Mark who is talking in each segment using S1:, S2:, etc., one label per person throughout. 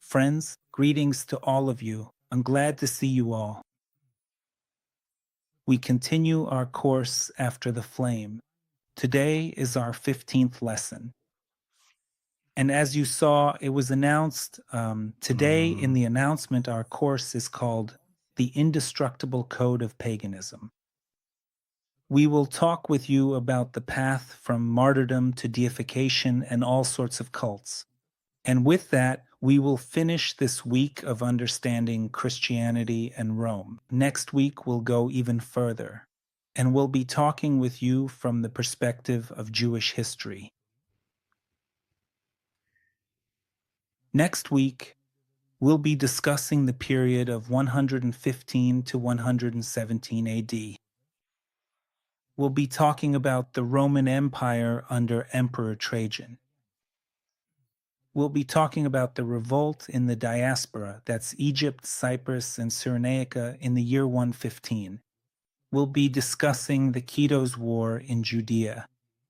S1: Friends, greetings to all of you. I'm glad to see you all. We continue our course after the flame. Today is our 15th lesson. And as you saw, it was announced today in the announcement, our course is called The Indestructible Code of Paganism. We will talk with you about the path from martyrdom to deification and all sorts of cults. And with that, we will finish this week of understanding Christianity and Rome. Next week, we'll go even further, and we'll be talking with you from the perspective of Jewish history. Next week, we'll be discussing the period of 115 to 117 AD. We'll be talking about the Roman Empire under Emperor Trajan. We'll be talking about the revolt in the diaspora, that's Egypt, Cyprus, and Cyrenaica in the year 115. We'll be discussing the Kitos War in Judea.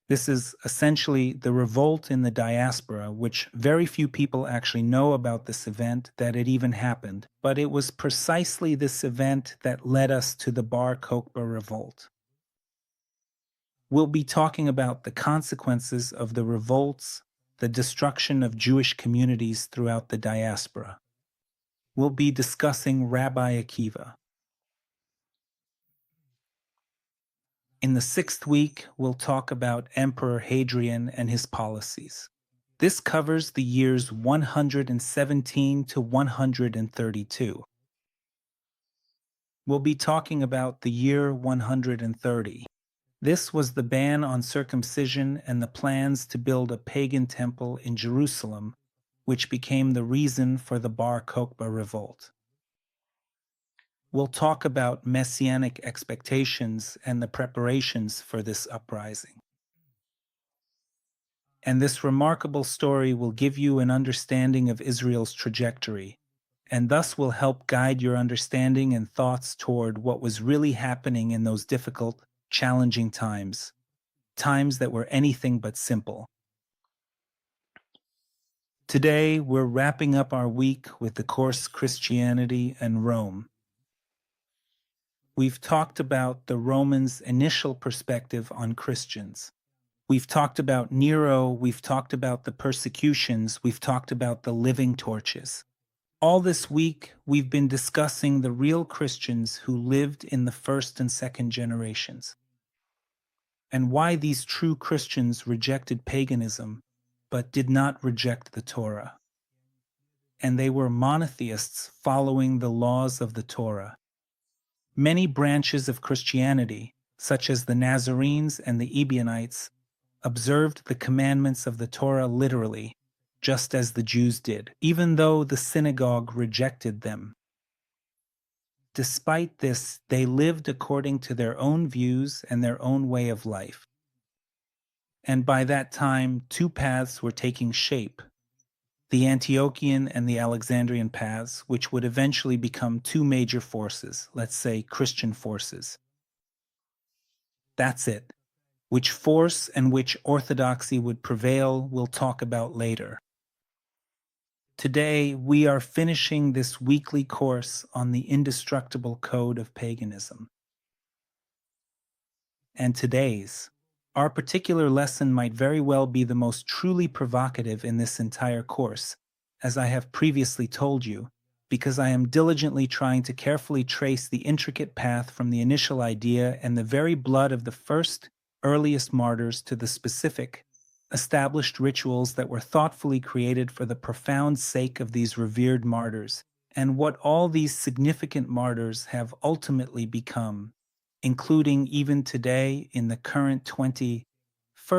S1: This is essentially the revolt in the diaspora, which very few people actually know about this event, that it even happened. But it was precisely this event that led us to the Bar Kokhba revolt. We'll be talking about the consequences of the revolts, the destruction of Jewish communities throughout the diaspora. We'll be discussing Rabbi Akiva. In the 6th week, we'll talk about Emperor Hadrian and his policies. This covers the years 117 to 132. We'll be talking about the year 130. This was the ban on circumcision and the plans to build a pagan temple in Jerusalem, which became the reason for the Bar Kokhba revolt. We'll talk about messianic expectations and the preparations for this uprising. And this remarkable story will give you an understanding of Israel's trajectory, and thus will help guide your understanding and thoughts toward what was really happening in those difficult, challenging times that were anything but simple. Today, we're wrapping up our week with the course Christianity and Rome. We've talked about the Romans' initial perspective on Christians. We've talked about Nero, we've talked about the persecutions, we've talked about the living torches. All this week, we've been discussing the real Christians who lived in the first and second generations, and why these true Christians rejected paganism, but did not reject the Torah. And they were monotheists following the laws of the Torah. Many branches of Christianity, such as the Nazarenes and the Ebionites, observed the commandments of the Torah literally, just as the Jews did, even though the synagogue rejected them. Despite this, they lived according to their own views and their own way of life. And by that time, two paths were taking shape: the Antiochian and the Alexandrian paths, which would eventually become two major forces, let's say Christian forces. That's it. Which force and which orthodoxy would prevail, we'll talk about later. Today, we are finishing this weekly course on the Indestructible Code of Paganism. And our particular lesson might very well be the most truly provocative in this entire course, as I have previously told you, because I am diligently trying to carefully trace the intricate path from the initial idea and the very blood of the first, earliest martyrs to the specific, established rituals that were thoughtfully created for the profound sake of these revered martyrs, and what all these significant martyrs have ultimately become, including even today in the current 21st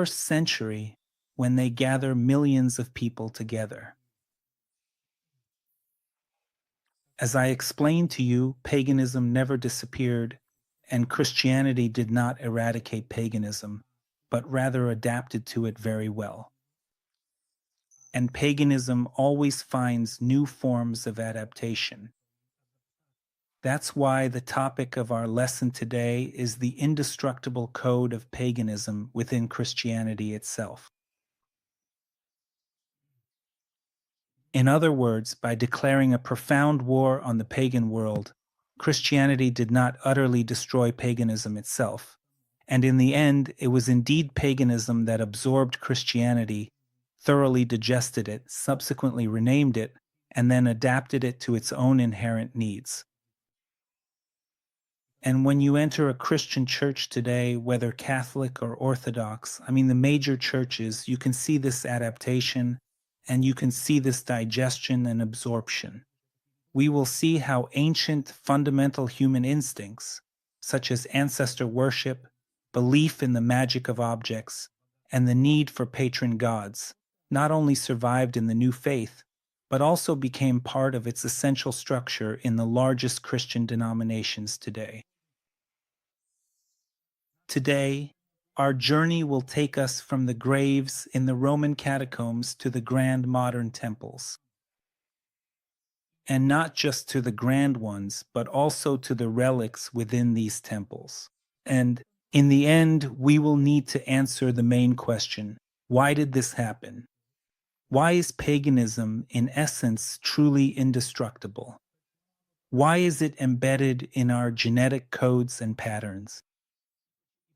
S1: century when they gather millions of people together. As I explained to you, paganism never disappeared, and Christianity did not eradicate paganism, but rather adapted to it very well. And paganism always finds new forms of adaptation. That's why the topic of our lesson today is the indestructible code of paganism within Christianity itself. In other words, by declaring a profound war on the pagan world, Christianity did not utterly destroy paganism itself. And in the end, it was indeed paganism that absorbed Christianity, thoroughly digested it, subsequently renamed it, and then adapted it to its own inherent needs. And when you enter a Christian church today, whether Catholic or Orthodox, the major churches, you can see this adaptation and you can see this digestion and absorption. We will see how ancient fundamental human instincts, such as ancestor worship, belief in the magic of objects, and the need for patron gods, not only survived in the new faith, but also became part of its essential structure in the largest Christian denominations today. Today, our journey will take us from the graves in the Roman catacombs to the grand modern temples. And not just to the grand ones, but also to the relics within these temples. And in the end, we will need to answer the main question: why did this happen? Why is paganism, in essence, truly indestructible? Why is it embedded in our genetic codes and patterns?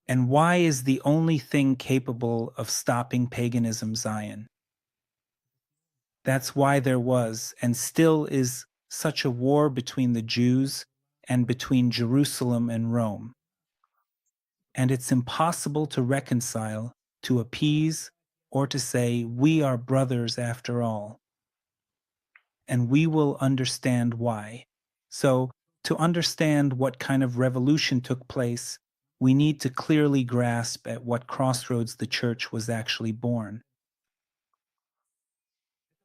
S1: And why is the only thing capable of stopping paganism Zion? That's why there was, and still is, such a war between the Jews and between Jerusalem and Rome. And it's impossible to reconcile, to appease, or to say, we are brothers after all. And we will understand why. So, to understand what kind of revolution took place, we need to clearly grasp at what crossroads the church was actually born.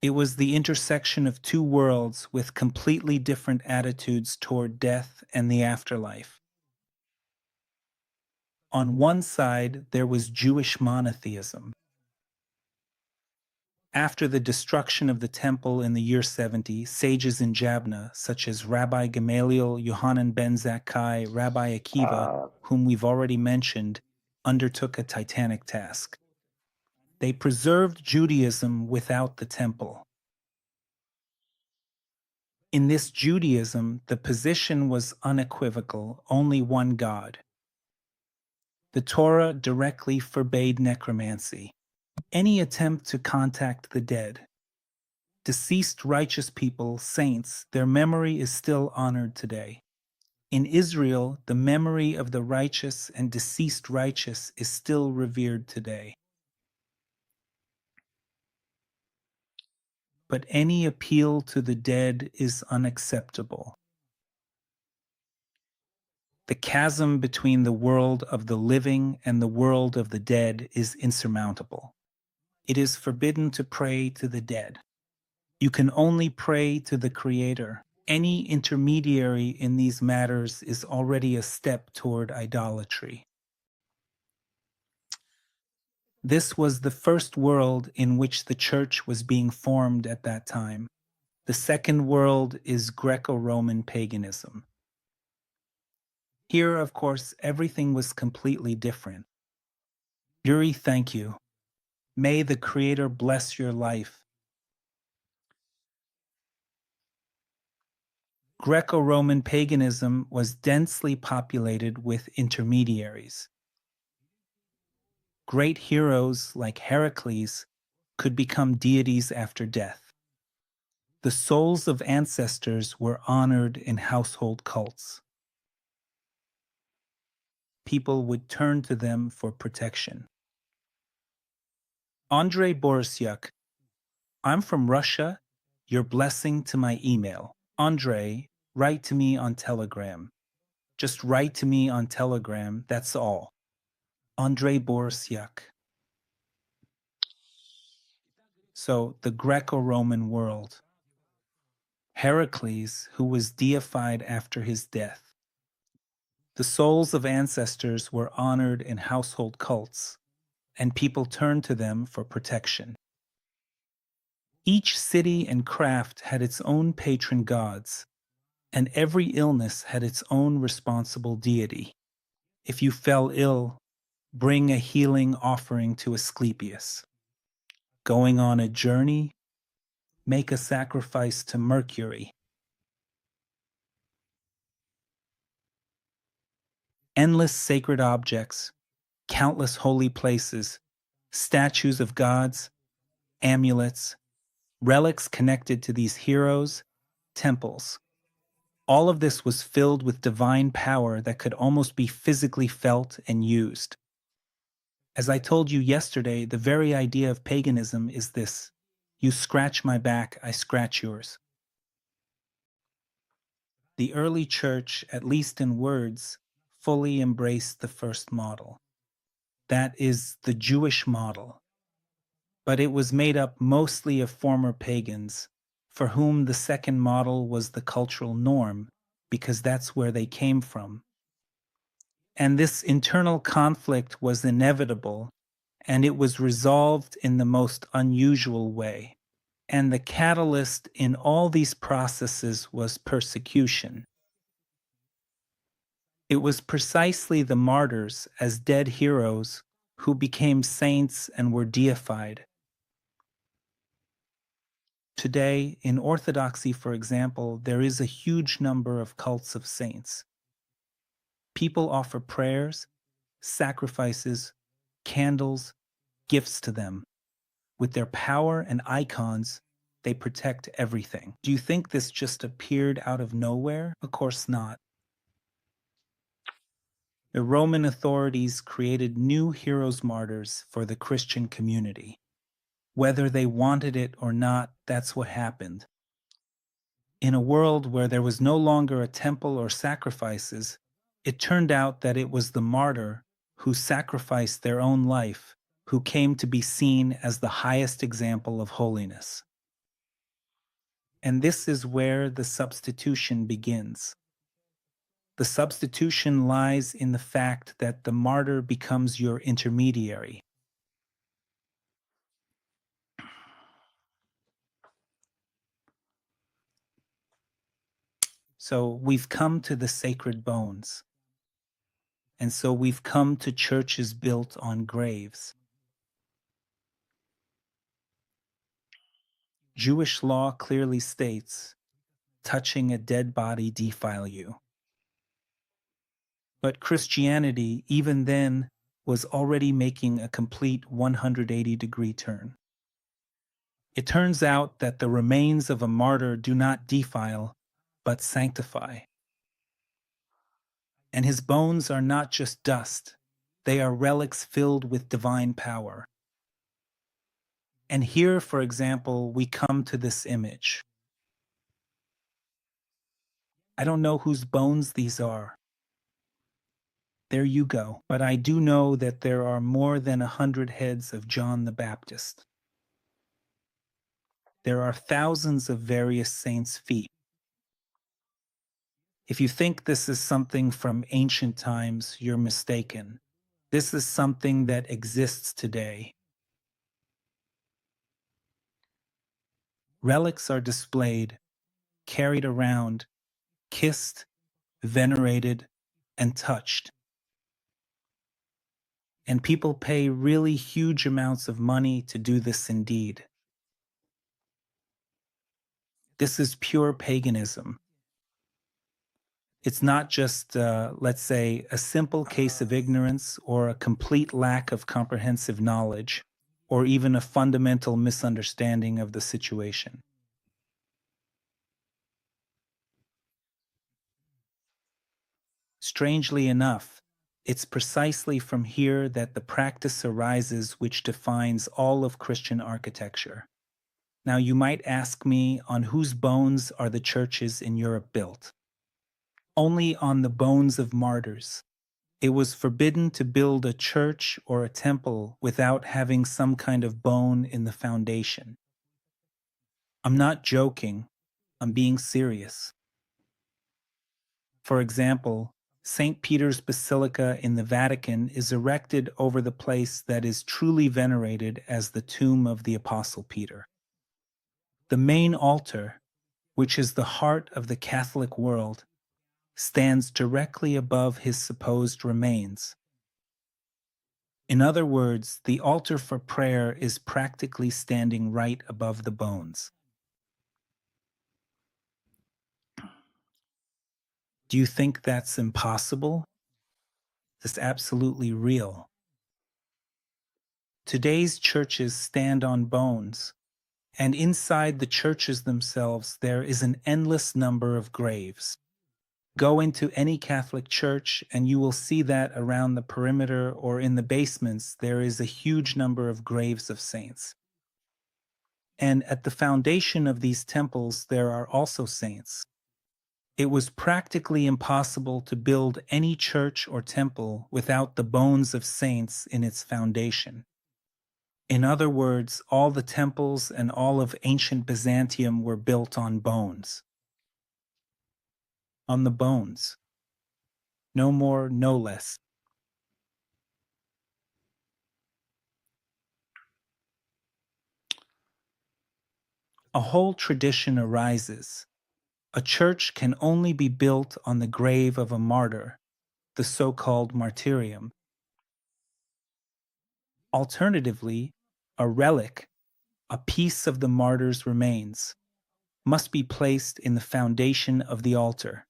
S1: It was the intersection of two worlds with completely different attitudes toward death and the afterlife. On one side, there was Jewish monotheism. After the destruction of the temple in the year 70, sages in Jabna, such as Rabbi Gamaliel, Yohanan ben Zakkai, Rabbi Akiva, whom we've already mentioned, undertook a titanic task. They preserved Judaism without the temple. In this Judaism, the position was unequivocal, only one God. The Torah directly forbade necromancy, any attempt to contact the dead. Deceased righteous people, saints, their memory is still honored today. In Israel, the memory of the righteous and deceased righteous is still revered today. But any appeal to the dead is unacceptable. The chasm between the world of the living and the world of the dead is insurmountable. It is forbidden to pray to the dead. You can only pray to the Creator. Any intermediary in these matters is already a step toward idolatry. This was the first world in which the church was being formed at that time. The second world is Greco-Roman paganism. Here, of course, everything was completely different. Yuri, thank you. May the Creator bless your life. Greco-Roman paganism was densely populated with intermediaries. Great heroes like Heracles could become deities after death. The souls of ancestors were honored in household cults. People would turn to them for protection. Andrei Borisiuk, I'm from Russia. Your blessing to my email. Andrei, write to me on Telegram. Just write to me on Telegram, that's all. Andrei Borisiuk. So, the Greco-Roman world. Heracles, who was deified after his death. The souls of ancestors were honored in household cults, and people turned to them for protection. Each city and craft had its own patron gods, and every illness had its own responsible deity. If you fell ill, bring a healing offering to Asclepius. Going on a journey, make a sacrifice to Mercury. Endless sacred objects, countless holy places, statues of gods, amulets, relics connected to these heroes, temples. All of this was filled with divine power that could almost be physically felt and used. As I told you yesterday, the very idea of paganism is this: you scratch my back, I scratch yours. The early church, at least in words, fully embraced the first model. That is the Jewish model. But it was made up mostly of former pagans, for whom the second model was the cultural norm, because that's where they came from. And this internal conflict was inevitable, and it was resolved in the most unusual way. And the catalyst in all these processes was persecution. It was precisely the martyrs, as dead heroes, who became saints and were deified. Today, in Orthodoxy, for example, there is a huge number of cults of saints. People offer prayers, sacrifices, candles, gifts to them. With their power and icons, they protect everything. Do you think this just appeared out of nowhere? Of course not. The Roman authorities created new heroes martyrs for the Christian community. Whether they wanted it or not, that's what happened. In a world where there was no longer a temple or sacrifices, it turned out that it was the martyr who sacrificed their own life who came to be seen as the highest example of holiness. And this is where the substitution begins. The substitution lies in the fact that the martyr becomes your intermediary. So we've come to the sacred bones. And so we've come to churches built on graves. Jewish law clearly states, touching a dead body defile you. But Christianity, even then, was already making a complete 180-degree turn. It turns out that the remains of a martyr do not defile, but sanctify. And his bones are not just dust, they are relics filled with divine power. And here, for example, we come to this image. I don't know whose bones these are. There you go. But I do know that there are more than 100 heads of John the Baptist. There are thousands of various saints' feet. If you think this is something from ancient times, you're mistaken. This is something that exists today. Relics are displayed, carried around, kissed, venerated, and touched. And people pay really huge amounts of money to do this indeed. This is pure paganism. It's not just, let's say, a simple case of ignorance or a complete lack of comprehensive knowledge, or even a fundamental misunderstanding of the situation. Strangely enough, it's precisely from here that the practice arises which defines all of Christian architecture. Now, you might ask me, on whose bones are the churches in Europe built? Only on the bones of martyrs. It was forbidden to build a church or a temple without having some kind of bone in the foundation. I'm not joking, I'm being serious. For example, St. Peter's Basilica in the Vatican is erected over the place that is truly venerated as the tomb of the Apostle Peter. The main altar, which is the heart of the Catholic world, stands directly above his supposed remains. In other words, the altar for prayer is practically standing right above the bones. Do you think that's impossible? It's absolutely real. Today's churches stand on bones, and inside the churches themselves there is an endless number of graves. Go into any Catholic church and you will see that around the perimeter or in the basements there is a huge number of graves of saints. And at the foundation of these temples there are also saints. It was practically impossible to build any church or temple without the bones of saints in its foundation. In other words, all the temples and all of ancient Byzantium were built on bones. On the bones. No more, no less. A whole tradition arises. A church can only be built on the grave of a martyr, the so-called martyrium. Alternatively, a relic, a piece of the martyr's remains, must be placed in the foundation of the altar.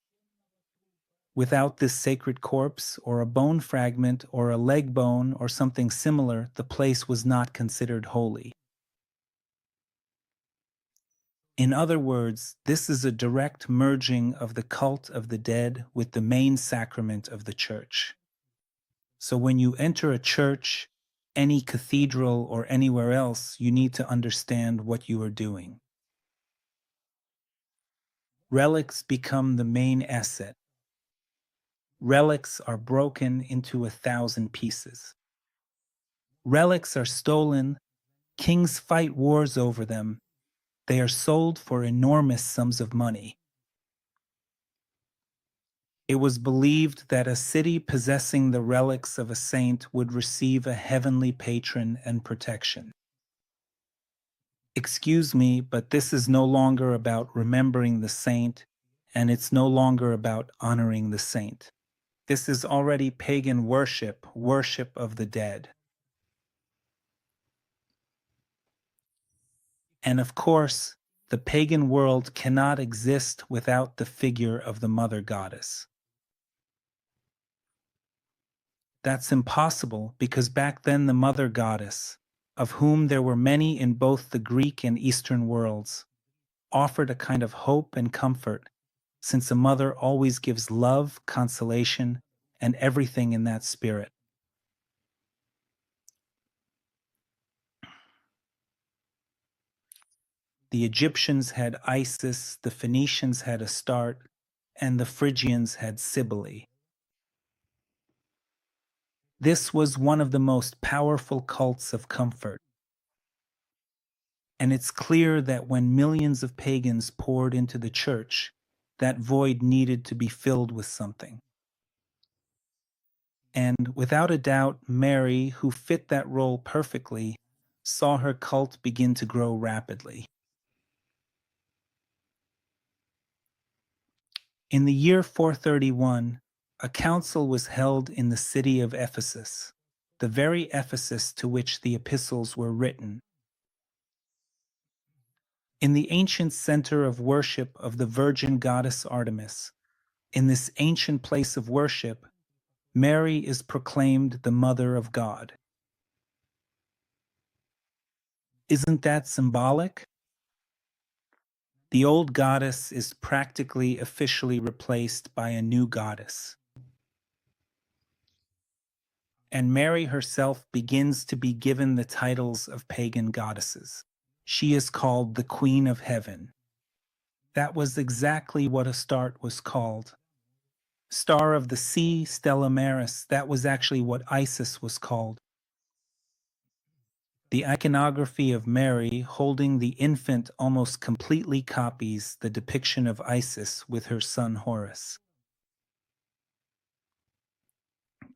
S1: Without this sacred corpse, or a bone fragment, or a leg bone, or something similar, the place was not considered holy. In other words, this is a direct merging of the cult of the dead with the main sacrament of the church. So when you enter a church, any cathedral, or anywhere else, you need to understand what you are doing. Relics become the main asset. Relics are broken into 1,000 pieces. Relics are stolen, kings fight wars over them, they are sold for enormous sums of money. It was believed that a city possessing the relics of a saint would receive a heavenly patron and protection. Excuse me, but this is no longer about remembering the saint, and it's no longer about honoring the saint. This is already pagan worship, worship of the dead. And of course, the pagan world cannot exist without the figure of the mother goddess. That's impossible because back then the mother goddess, of whom there were many in both the Greek and Eastern worlds, offered a kind of hope and comfort, since a mother always gives love, consolation, and everything in that spirit. The Egyptians had Isis, the Phoenicians had Astarte, and the Phrygians had Cybele. This was one of the most powerful cults of comfort. And it's clear that when millions of pagans poured into the church, that void needed to be filled with something. And without a doubt, Mary, who fit that role perfectly, saw her cult begin to grow rapidly. In the year 431, a council was held in the city of Ephesus, the very Ephesus to which the epistles were written. In the ancient center of worship of the virgin goddess Artemis, in this ancient place of worship, Mary is proclaimed the Mother of God. Isn't that symbolic? The old goddess is practically officially replaced by a new goddess. And Mary herself begins to be given the titles of pagan goddesses. She is called the Queen of Heaven. That was exactly what Astarte was called. Star of the Sea, Stella Maris, that was actually what Isis was called. The iconography of Mary holding the infant almost completely copies the depiction of Isis with her son Horus.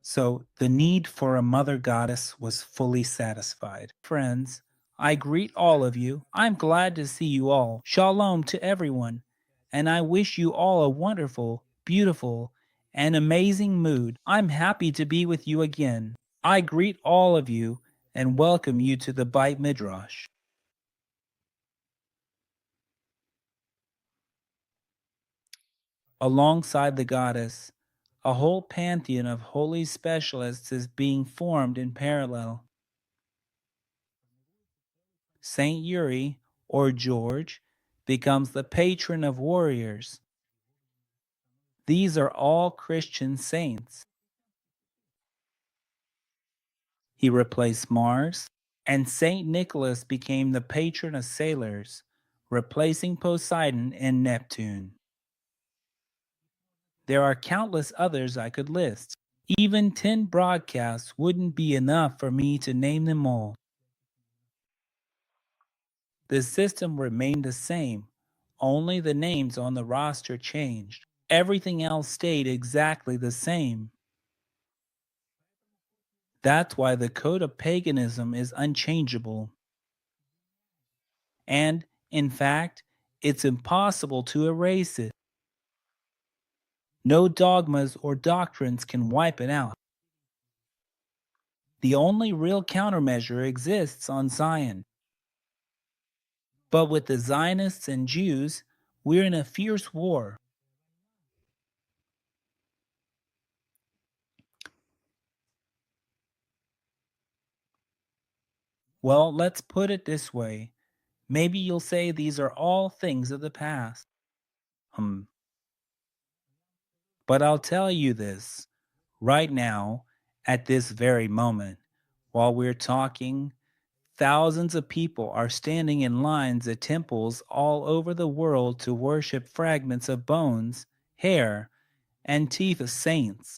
S1: So the need for a mother goddess was fully satisfied. Friends, I greet all of you. I'm glad to see you all. Shalom to everyone. And I wish you all a wonderful, beautiful, and amazing mood. I'm happy to be with you again. I greet all of you and welcome you to the Beit Midrash. Alongside the goddess, a whole pantheon of holy specialists is being formed in parallel. Saint Uri, or George, becomes the patron of warriors. These are all Christian saints. He replaced Mars, and Saint Nicholas became the patron of sailors, replacing Poseidon and Neptune. There are countless others I could list. Even 10 broadcasts wouldn't be enough for me to name them all. The system remained the same, only the names on the roster changed. Everything else stayed exactly the same. That's why the code of paganism is unchangeable. And, in fact, it's impossible to erase it. No dogmas or doctrines can wipe it out. The only real countermeasure exists on Zion. But with the Zionists and Jews, we're in a fierce war. Well, let's put it this way. Maybe you'll say these are all things of the past. Hmm. But I'll tell you this right now, at this very moment, while we're talking, thousands of people are standing in lines at temples all over the world to worship fragments of bones, hair, and teeth of saints.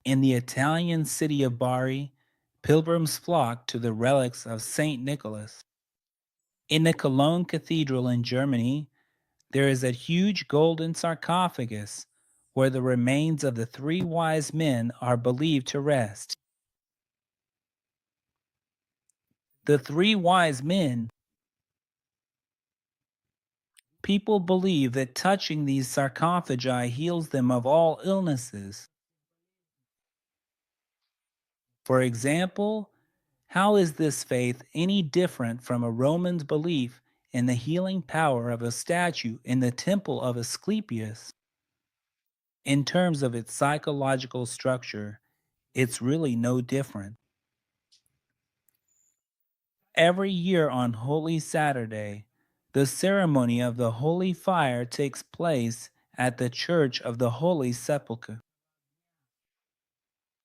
S1: In the Italian city of Bari, pilgrims flock to the relics of Saint Nicholas. In the Cologne Cathedral in Germany, there is a huge golden sarcophagus where the remains of the three wise men are believed to rest. The three wise men. People believe that touching these sarcophagi heals them of all illnesses. For example, how is this faith any different from a Roman's belief in the healing power of a statue in the temple of Asclepius? In terms of its psychological structure, it's really no different. Every year on Holy Saturday, the ceremony of the Holy Fire takes place at the Church of the Holy Sepulchre.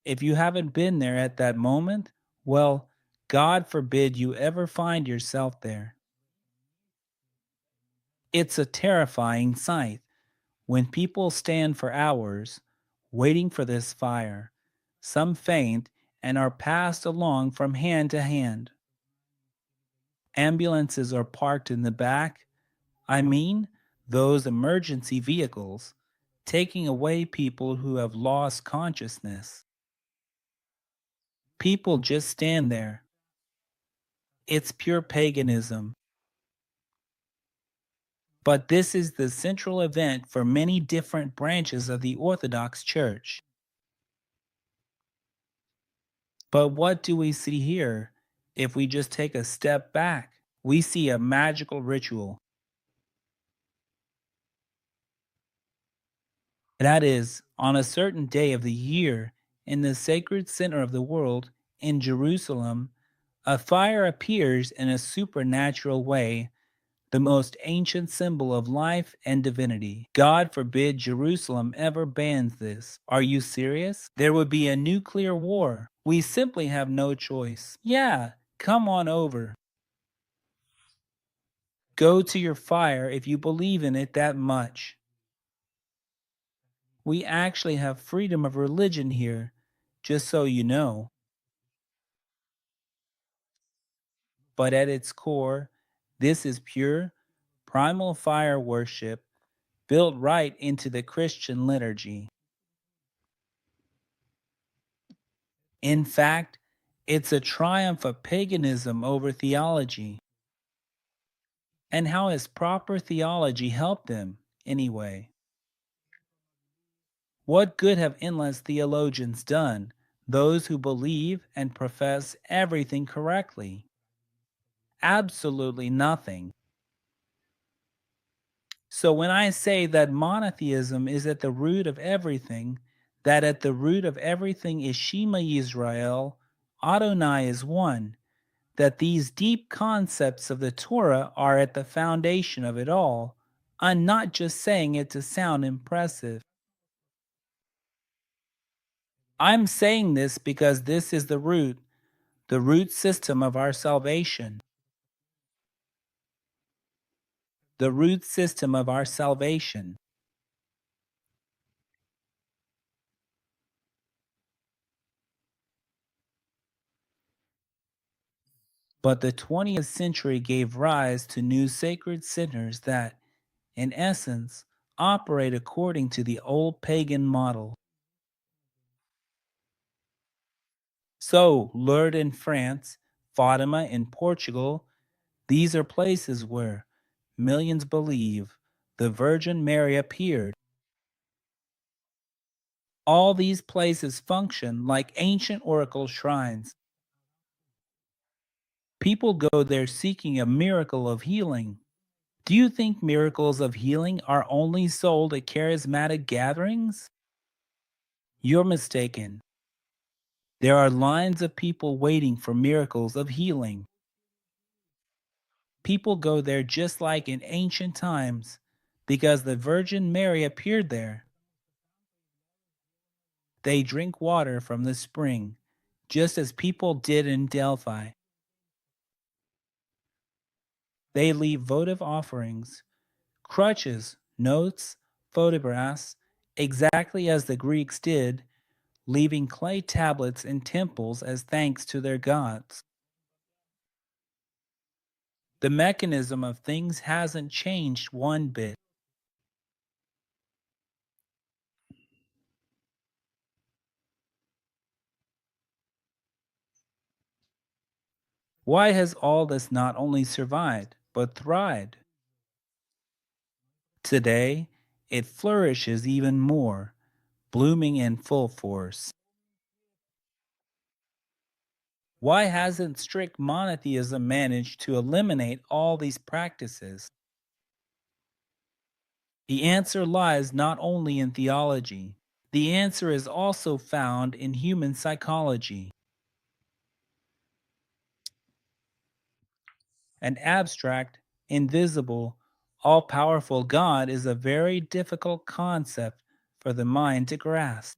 S1: If you haven't been there at that moment, well, God forbid you ever find yourself there. It's a terrifying sight when people stand for hours waiting for this fire. Some faint and are passed along from hand to hand. Ambulances are parked in the back. I mean, those emergency vehicles, taking away people who have lost consciousness. People just stand there. It's pure paganism. But this is the central event for many different branches of the Orthodox Church. But what do we see here? If we just take a step back, we see a magical ritual. That is, on a certain day of the year, in the sacred center of the world, in Jerusalem, a fire appears in a supernatural way, the most ancient symbol of life and divinity. God forbid Jerusalem ever bans this. Are you serious? There would be a nuclear war. We simply have no choice. Yeah, come on over. Go to your fire if you believe in it that much. We actually have freedom of religion here, just so you know. But at its core, this is pure, primal fire worship built right into the Christian liturgy. In fact, it's a triumph of paganism over theology. And how has proper theology helped them, anyway? What good have endless theologians done? those who believe and profess everything correctly. Absolutely nothing. So when I say that monotheism is at the root of everything, that at the root of everything is Shema Yisrael, Adonai is one, that these deep concepts of the Torah are at the foundation of it all, I'm not just saying it to sound impressive. I'm saying this because this is the root system of our salvation. The root system of our salvation. But the 20th century gave rise to new sacred centers that, in essence, operate according to the old pagan model. So, Lourdes in France, Fatima in Portugal, these are places where millions believe the Virgin Mary appeared. All these places function like ancient oracle shrines. People go there seeking a miracle of healing. Do you think miracles of healing are only sold at charismatic gatherings? You're mistaken. There are lines of people waiting for miracles of healing. People go there just like in ancient times because the Virgin Mary appeared there. They drink water from the spring, just as people did in Delphi. They leave votive offerings, crutches, notes, photographs, exactly as the Greeks did, leaving clay tablets in temples as thanks to their gods. The mechanism of things hasn't changed one bit. Why has all this not only survived, but thrived? Today, it flourishes even more, blooming in full force. Why hasn't strict monotheism managed to eliminate all these practices? The answer lies not only in theology, the answer is also found in human psychology. An abstract, invisible, all powerful God is a very difficult concept for the mind to grasp.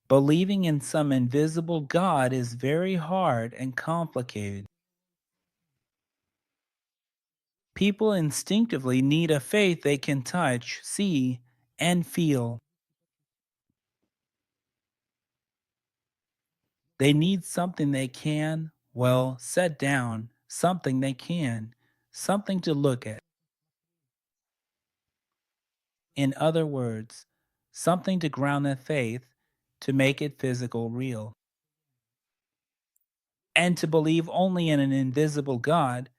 S1: Believing in some invisible God is very hard and complicated. People instinctively need a faith they can touch, see, and feel. They need something they can, well, set down, something they can, something to look at. In other words, something to ground their faith, to make it physical real. And to believe only in an invisible God,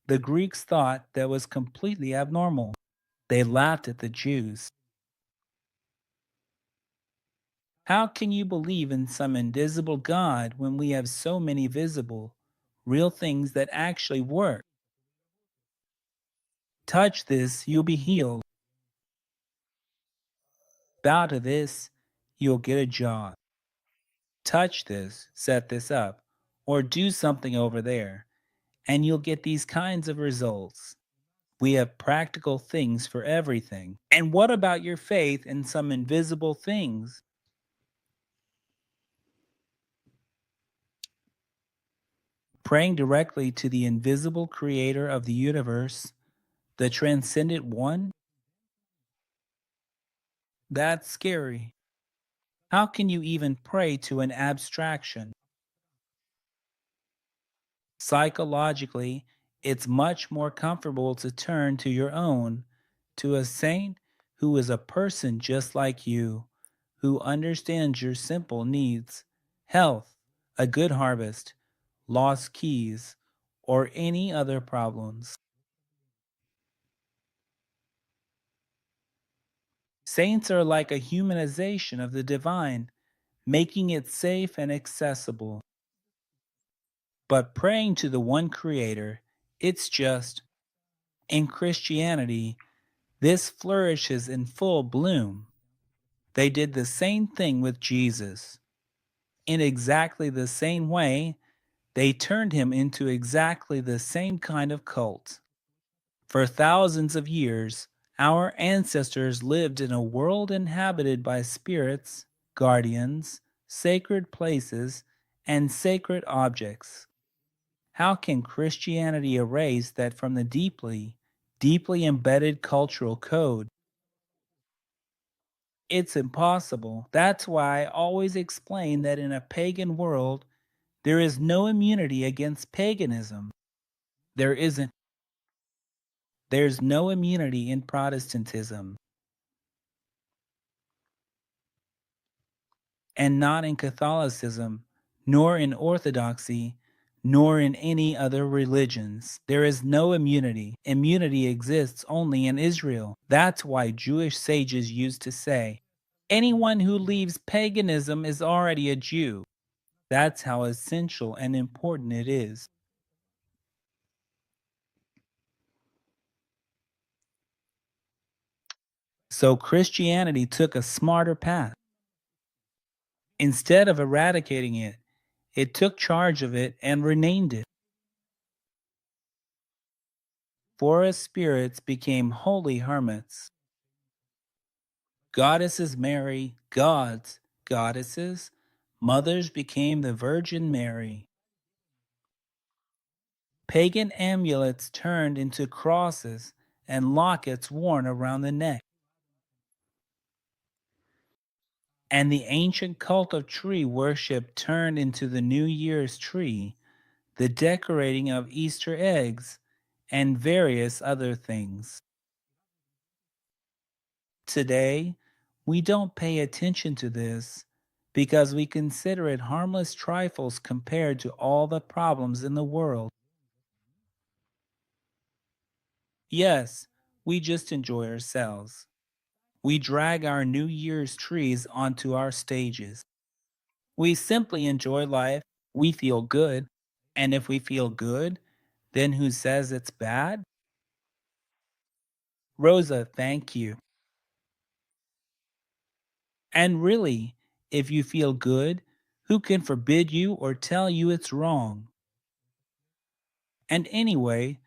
S1: the Greeks thought that was completely abnormal. They laughed at the Jews. How can you believe in some invisible God when we have so many visible, real things that actually work? Touch this, you'll be healed. Bow to this, you'll get a job. Touch this, set this up, or do something over there, and you'll get these kinds of results. We have practical things for everything. And what about your faith in some invisible things? Praying directly to the invisible creator of the universe, the transcendent one? That's scary. How can you even pray to an abstraction? Psychologically, it's much more comfortable to turn to your own, to a saint who is a person just like you, who understands your simple needs, health, a good harvest, lost keys, or any other problems. Saints are like a humanization of the divine. making it safe and accessible. But praying to the one Creator, it's just, in Christianity, this flourishes in full bloom. They did the same thing with Jesus. In exactly the same way, they turned him into exactly the same kind of cult. For thousands of years, our ancestors lived in a world inhabited by spirits, guardians, sacred places, and sacred objects. How can Christianity erase that from the deeply, deeply embedded cultural code? It's impossible. That's why I always explain that in a pagan world, there is no immunity against paganism. There isn't. There's no immunity in Protestantism, and not in Catholicism, nor in Orthodoxy, nor in any other religions. There is no immunity. Immunity exists only in Israel. That's why Jewish sages used to say, anyone who leaves paganism is already a Jew. That's how essential and important it is. So Christianity took a smarter path. Instead of eradicating it, it took charge of it and renamed it. Forest spirits became holy hermits. Goddesses marry gods, goddesses. Mothers became the Virgin Mary. Pagan amulets turned into crosses and lockets worn around the neck. And the ancient cult of tree worship turned into the New Year's tree, the decorating of Easter eggs, and various other things. Today, we don't pay attention to this because we consider it harmless trifles compared to all the problems in the world. Yes, we just enjoy ourselves. We drag our New Year's trees onto our stages. We simply enjoy life. We feel good. And if we feel good, then who says it's bad? Rosa, thank you. And really, if you feel good, who can forbid you or tell you it's wrong? And anyway,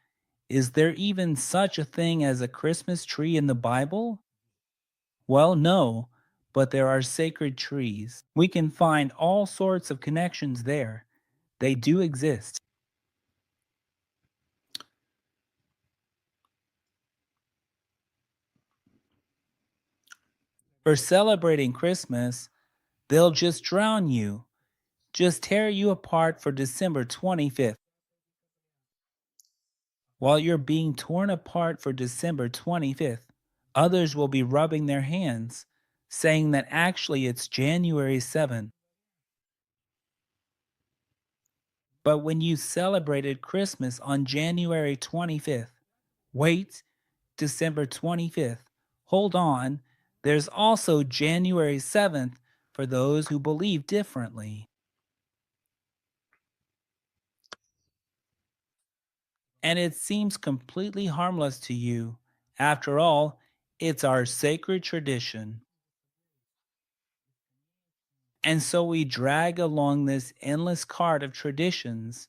S1: is there even such a thing as a Christmas tree in the Bible? Well, no, but there are sacred trees. We can find all sorts of connections there. They do exist. For celebrating Christmas, they'll just drown you, just tear you apart for December 25th. While you're being torn apart for December 25th, others will be rubbing their hands, saying that actually it's January 7th. But when you celebrated Christmas on January 25th, wait, December 25th, hold on, there's also January 7th for those who believe differently. And it seems completely harmless to you. After all, it's our sacred tradition. And so we drag along this endless cart of traditions,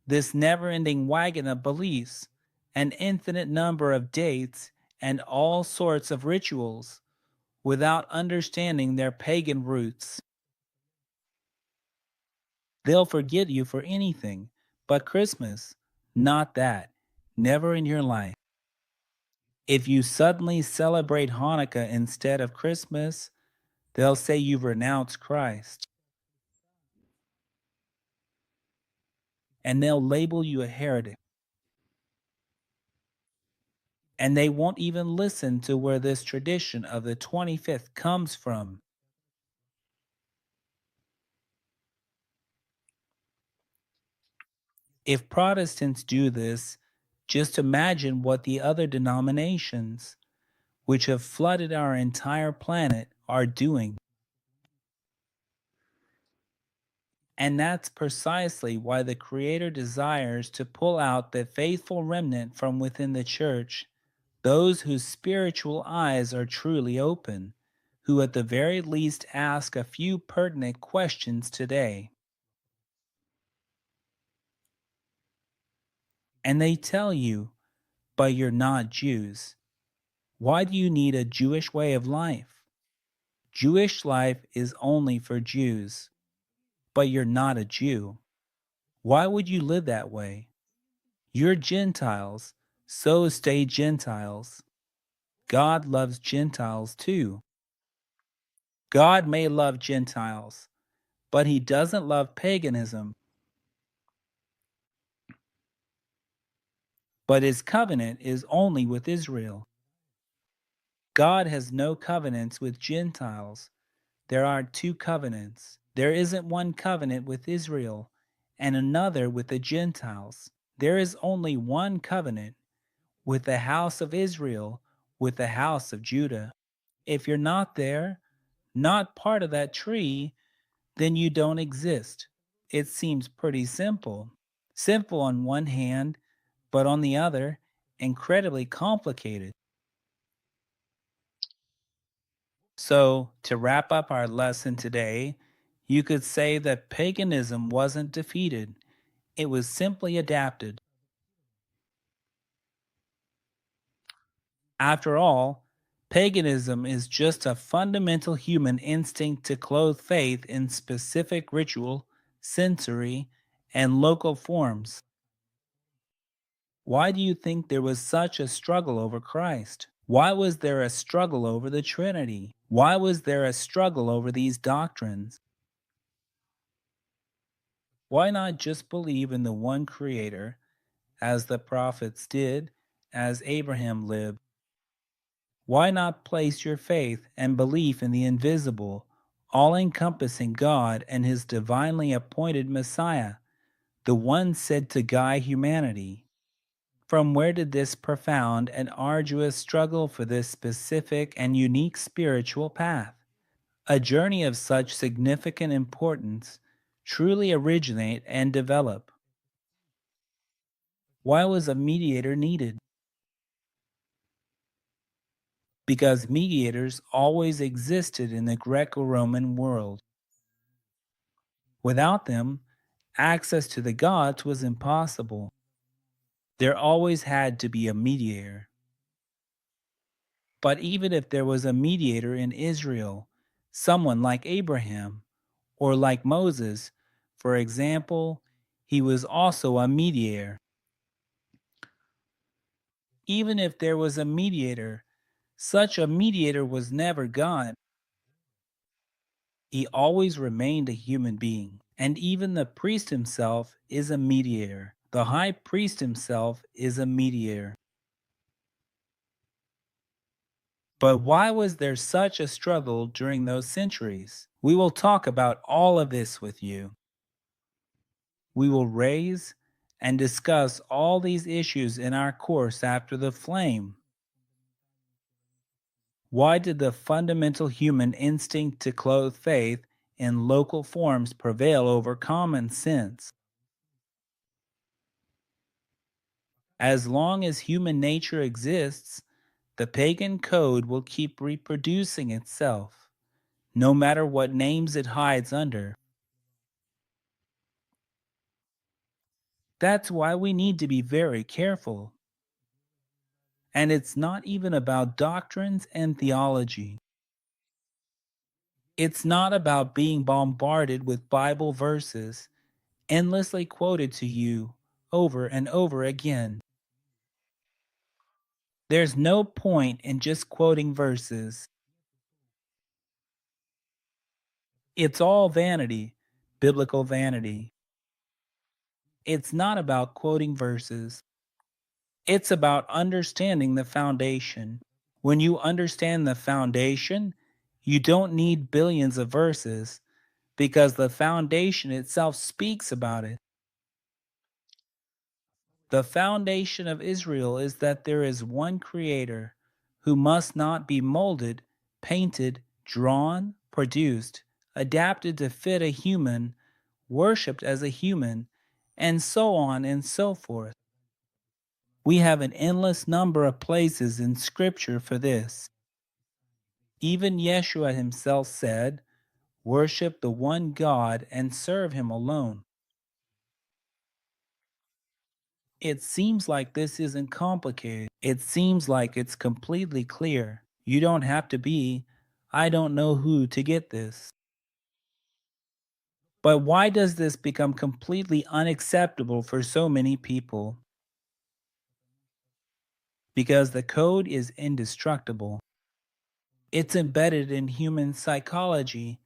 S1: this never ending wagon of beliefs, an infinite number of dates, and all sorts of rituals, without understanding their pagan roots. They'll forget you for anything but Christmas. Not that. Never in your life. If you suddenly celebrate Hanukkah instead of Christmas, they'll say you've renounced Christ. And they'll label you a heretic. And they won't even listen to where this tradition of the 25th comes from. If Protestants do this, just imagine what the other denominations, which have flooded our entire planet, are doing. And that's precisely why the Creator desires to pull out the faithful remnant from within the church, those whose spiritual eyes are truly open, who at the very least ask a few pertinent questions today. And they tell you, but you're not Jews. Why do you need a Jewish way of life? Jewish life is only for Jews, but you're not a Jew. Why would you live that way? You're Gentiles, so stay Gentiles. God loves Gentiles too. God may love Gentiles, but he doesn't love paganism. But his covenant is only with Israel. God has no covenants with Gentiles. There are two covenants. There isn't one covenant with Israel and another with the Gentiles. There is only one covenant with the house of Israel, with the house of Judah. If you're not there, not part of that tree, then you don't exist. It seems pretty simple. Simple on one hand, but on the other, incredibly complicated. So, to wrap up our lesson today, you could say that paganism wasn't defeated, it was simply adapted. After all, paganism is just a fundamental human instinct to clothe faith in specific ritual, sensory, and local forms. Why do you think there was such a struggle over Christ? Why was there a struggle over the Trinity? Why was there a struggle over these doctrines? Why not just believe in the one Creator, as the prophets did, as Abraham lived? Why not place your faith and belief in the invisible, all encompassing God and His divinely appointed Messiah, the one said to guide humanity? From where did this profound and arduous struggle for this specific and unique spiritual path, a journey of such significant importance, truly originate and develop? Why was a mediator needed? Because mediators always existed in the Greco-Roman world. Without them, access to the gods was impossible. There always had to be a mediator. But even if there was a mediator in Israel, someone like Abraham or like Moses, for example, he was also a mediator. Even if there was a mediator, such a mediator was never God. He always remained a human being. And even the priest himself is a mediator. The high priest himself is a mediator. But why was there such a struggle during those centuries? We will talk about all of this with you. We will raise and discuss all these issues in our course after the flame. Why did the fundamental human instinct to clothe faith in local forms prevail over common sense? As long as human nature exists, the pagan code will keep reproducing itself, no matter what names it hides under. That's why we need to be very careful. And it's not even about doctrines and theology. It's not about being bombarded with Bible verses, endlessly quoted to you over and over again. There's no point in just quoting verses. It's all vanity, biblical vanity. It's not about quoting verses. It's about understanding the foundation. When you understand the foundation, you don't need billions of verses because the foundation itself speaks about it. The foundation of Israel is that there is one Creator who must not be molded, painted, drawn, produced, adapted to fit a human worshipped as a human, and so on and so forth. We have an endless number of places in Scripture for this. Even Yeshua himself said, "Worship the one God and serve him alone." It seems like this isn't complicated. It seems like it's completely clear. You don't have to be, I don't know who to get this. But why does this become completely unacceptable for so many people? Because the code is indestructible. It's embedded in human psychology,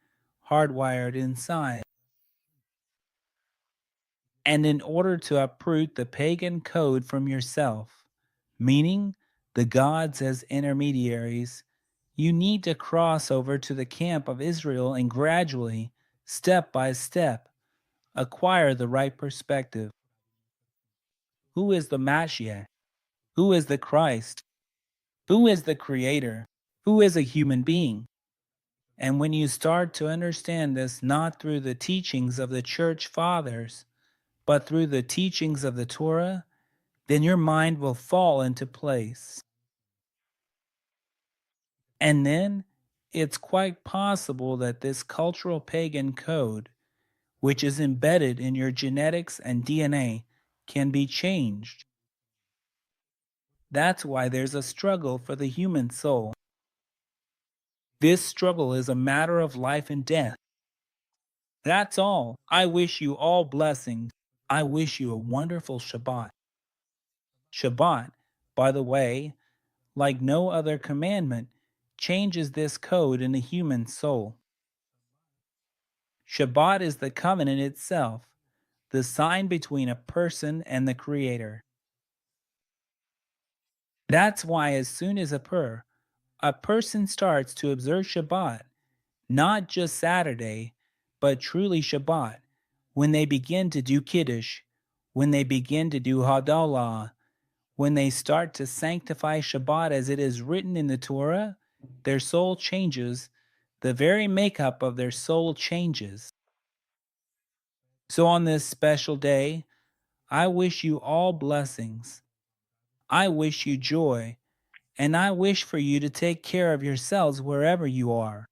S1: hardwired inside. And in order to uproot the pagan code from yourself, meaning the gods as intermediaries, you need to cross over to the camp of Israel and gradually, step by step, acquire the right perspective. Who is the Mashiach? Who is the Christ? Who is the Creator? Who is a human being? And when you start to understand this not through the teachings of the church fathers, but through the teachings of the Torah, then your mind will fall into place. And then it's quite possible that this cultural pagan code, which is embedded in your genetics and DNA, can be changed. That's why there's a struggle for the human soul. This struggle is a matter of life and death. That's all. I wish you all blessings. I wish you a wonderful Shabbat. Shabbat, by the way, like no other commandment, changes this code in the human soul. Shabbat is the covenant itself, the sign between a person and the Creator. That's why as soon as a person starts to observe Shabbat, not just Saturday, but truly Shabbat, when they begin to do Kiddush, when they begin to do Hadalah, when they start to sanctify Shabbat as it is written in the Torah, their soul changes, the very makeup of their soul changes. So on this special day, I wish you all blessings. I wish you joy, and I wish for you to take care of yourselves wherever you are.